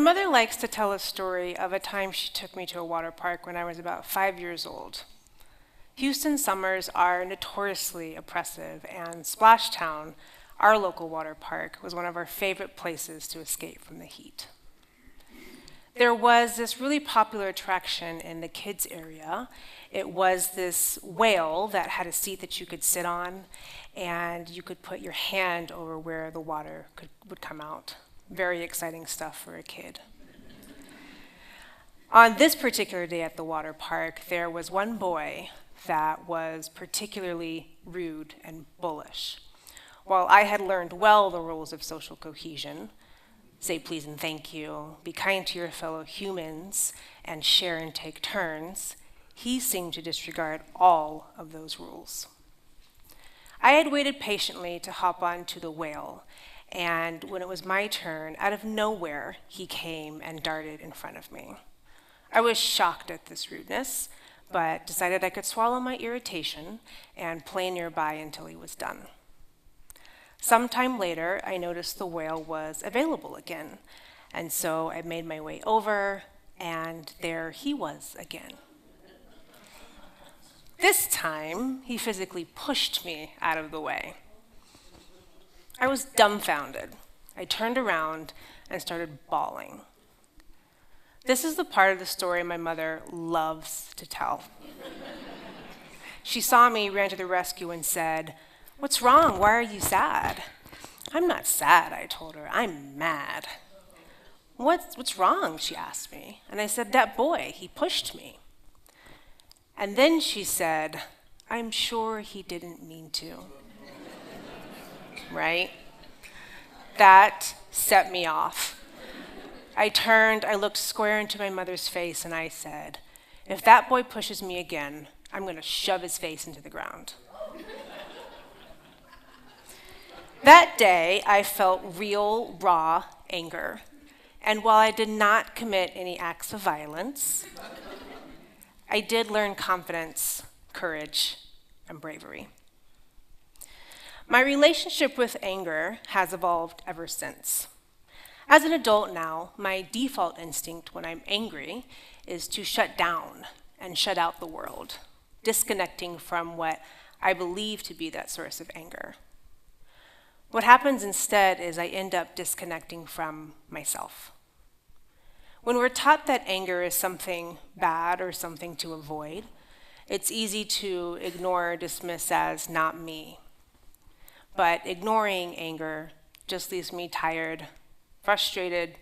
mother likes to tell a story of a time she took me to a water park when I was about 5 years old. Houston summers are notoriously oppressive, and Splash Town, our local water park, was one of our favorite places to escape from the heat. There was this really popular attraction in the kids area. It was this whale that had a seat that you could sit on, and you could put your hand over where the water would come out. Very exciting stuff for a kid. On this particular day at the water park, there was one boy that was particularly rude and bullish. While I had learned well the rules of social cohesion, say please and thank you, be kind to your fellow humans, and share and take turns, he seemed to disregard all of those rules. I had waited patiently to hop onto the whale, and when it was my turn, out of nowhere, he came and darted in front of me. I was shocked at this rudeness, but decided I could swallow my irritation and play nearby until he was done. Sometime later, I noticed the whale was available again, and so I made my way over, and there he was again. This time, he physically pushed me out of the way. I was dumbfounded. I turned around and started bawling. This is the part of the story my mother loves to tell. She saw me, ran to the rescue, and said, "What's wrong? Why are you sad?" "I'm not sad," I told her. "I'm mad." What's wrong?" she asked me. And I said, "That boy, he pushed me." And then she said, "I'm sure he didn't mean to." Right? That set me off. I turned, I looked square into my mother's face, and I said, "If that boy pushes me again, I'm going to shove his face into the ground." That day, I felt real, raw anger. And while I did not commit any acts of violence, I did learn confidence, courage, and bravery. My relationship with anger has evolved ever since. As an adult now, my default instinct when I'm angry is to shut down and shut out the world, disconnecting from what I believe to be that source of anger. What happens instead is I end up disconnecting from myself. When we're taught that anger is something bad or something to avoid, it's easy to ignore or dismiss as not me. But ignoring anger just leaves me tired, frustrated,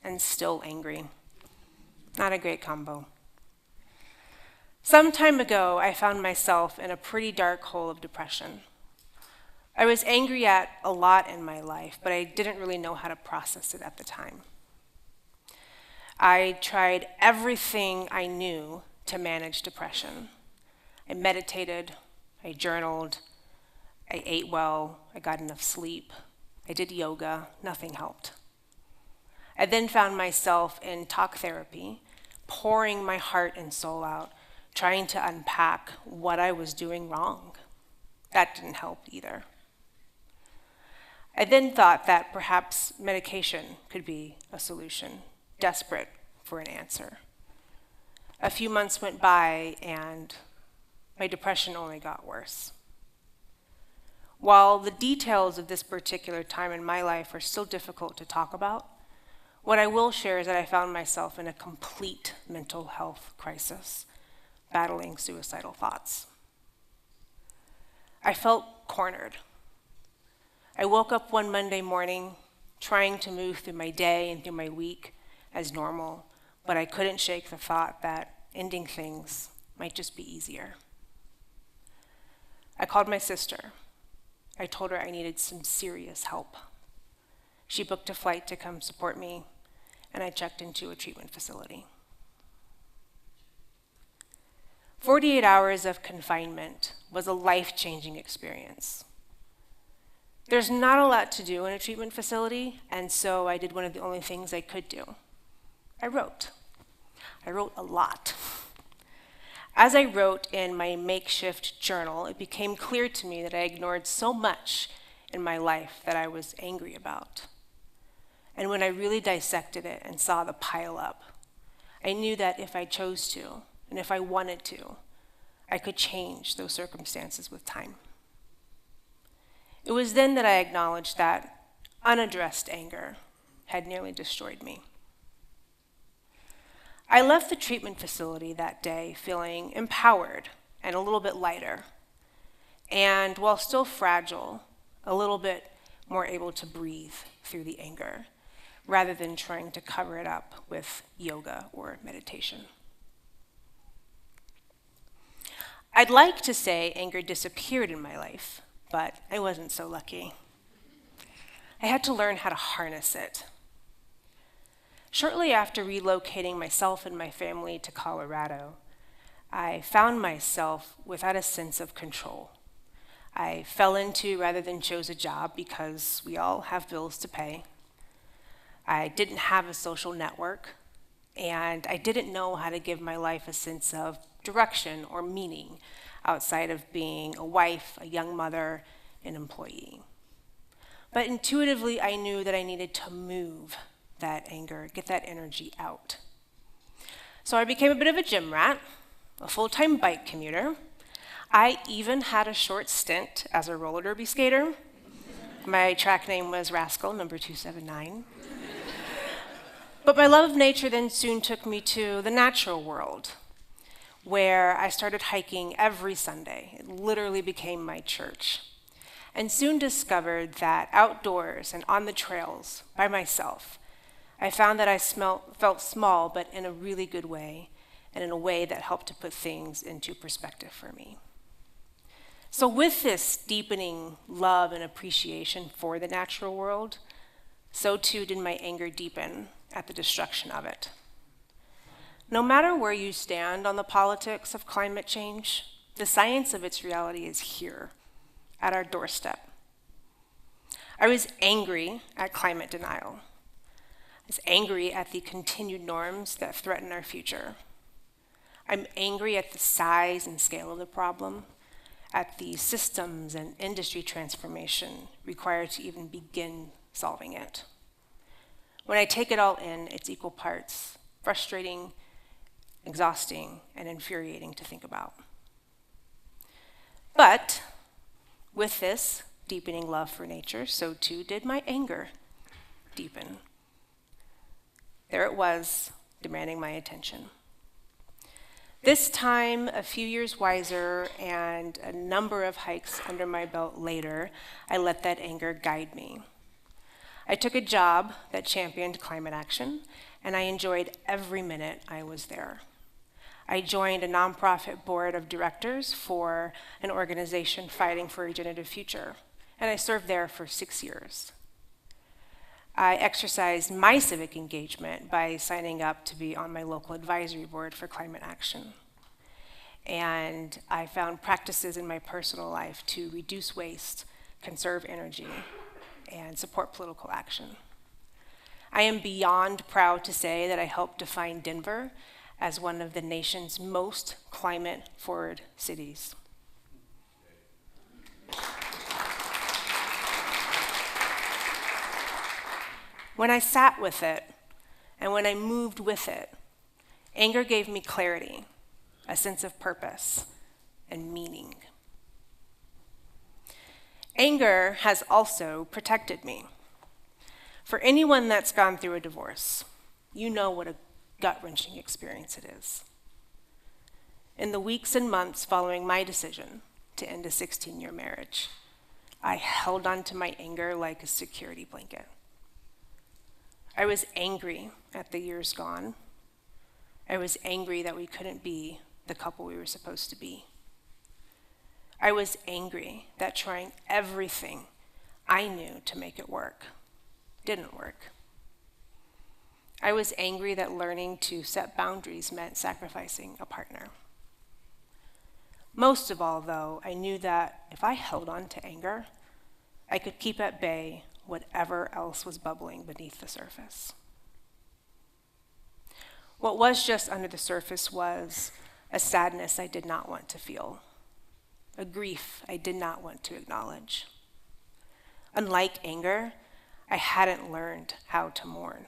and still angry. Not a great combo. Some time ago, I found myself in a pretty dark hole of depression. I was angry at a lot in my life, but I didn't really know how to process it at the time. I tried everything I knew to manage depression. I meditated, I journaled, I ate well, I got enough sleep, I did yoga, nothing helped. I then found myself in talk therapy, pouring my heart and soul out, trying to unpack what I was doing wrong. That didn't help either. I then thought that perhaps medication could be a solution, desperate for an answer. A few months went by and my depression only got worse. While the details of this particular time in my life are still difficult to talk about, what I will share is that I found myself in a complete mental health crisis, battling suicidal thoughts. I felt cornered. I woke up one Monday morning trying to move through my day and through my week as normal, but I couldn't shake the thought that ending things might just be easier. I called my sister. I told her I needed some serious help. She booked a flight to come support me, and I checked into a treatment facility. 48 hours of confinement was a life-changing experience. There's not a lot to do in a treatment facility, and so I did one of the only things I could do. I wrote. I wrote a lot. As I wrote in my makeshift journal, it became clear to me that I ignored so much in my life that I was angry about. And when I really dissected it and saw the pile up, I knew that if I chose to, and if I wanted to, I could change those circumstances with time. It was then that I acknowledged that unaddressed anger had nearly destroyed me. I left the treatment facility that day feeling empowered and a little bit lighter, and while still fragile, a little bit more able to breathe through the anger, rather than trying to cover it up with yoga or meditation. I'd like to say anger disappeared in my life, but I wasn't so lucky. I had to learn how to harness it. Shortly after relocating myself and my family to Colorado, I found myself without a sense of control. I fell into rather than chose a job because we all have bills to pay. I didn't have a social network, and I didn't know how to give my life a sense of direction or meaning outside of being a wife, a young mother, an employee. But intuitively, I knew that I needed to move that anger, get that energy out. So I became a bit of a gym rat, a full-time bike commuter. I even had a short stint as a roller derby skater. My track name was Rascal, number 279. But my love of nature then soon took me to the natural world, where I started hiking every Sunday. It literally became my church. And soon discovered that outdoors and on the trails by myself, I found that I felt small, but in a really good way, and in a way that helped to put things into perspective for me. So with this deepening love and appreciation for the natural world, so too did my anger deepen at the destruction of it. No matter where you stand on the politics of climate change, the science of its reality is here, at our doorstep. I was angry at climate denial. I was angry at the continued norms that threaten our future. I'm angry at the size and scale of the problem, at the systems and industry transformation required to even begin solving it. When I take it all in, it's equal parts frustrating, exhausting, and infuriating to think about. But with this deepening love for nature, so too did my anger deepen. There it was, demanding my attention. This time, a few years wiser and a number of hikes under my belt later, I let that anger guide me. I took a job that championed climate action, and I enjoyed every minute I was there. I joined a nonprofit board of directors for an organization fighting for a regenerative future, and I served there for 6 years. I exercised my civic engagement by signing up to be on my local advisory board for climate action. And I found practices in my personal life to reduce waste, conserve energy, and support political action. I am beyond proud to say that I helped define Denver as one of the nation's most climate-forward cities. When I sat with it, and when I moved with it, anger gave me clarity, a sense of purpose, and meaning. Anger has also protected me. For anyone that's gone through a divorce, you know what a gut-wrenching experience it is. In the weeks and months following my decision to end a 16-year marriage, I held on to my anger like a security blanket. I was angry at the years gone. I was angry that we couldn't be the couple we were supposed to be. I was angry that trying everything I knew to make it work didn't work. I was angry that learning to set boundaries meant sacrificing a partner. Most of all, though, I knew that if I held on to anger, I could keep at bay whatever else was bubbling beneath the surface. What was just under the surface was a sadness I did not want to feel, a grief I did not want to acknowledge. Unlike anger, I hadn't learned how to mourn.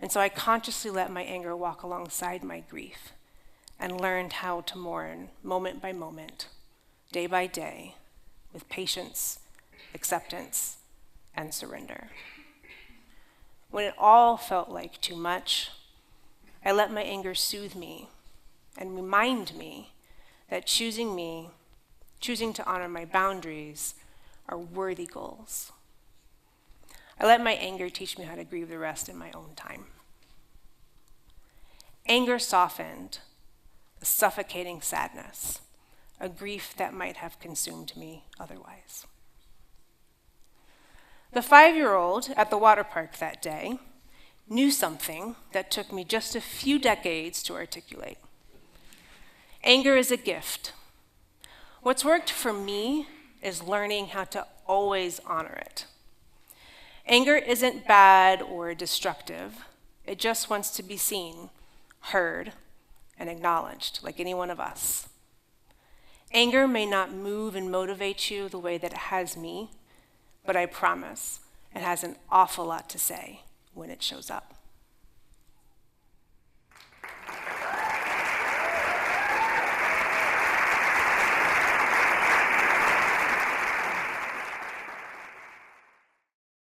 And so I consciously let my anger walk alongside my grief and learned how to mourn moment by moment, day by day, with patience, acceptance, and surrender. When it all felt like too much, I let my anger soothe me and remind me that choosing to honor my boundaries are worthy goals. I let my anger teach me how to grieve the rest in my own time. Anger softened a suffocating sadness, a grief that might have consumed me otherwise. The 5-year-old at the water park that day knew something that took me just a few decades to articulate. Anger is a gift. What's worked for me is learning how to always honor it. Anger isn't bad or destructive. It just wants to be seen, heard, and acknowledged, like any one of us. Anger may not move and motivate you the way that it has me, but I promise it has an awful lot to say when it shows up.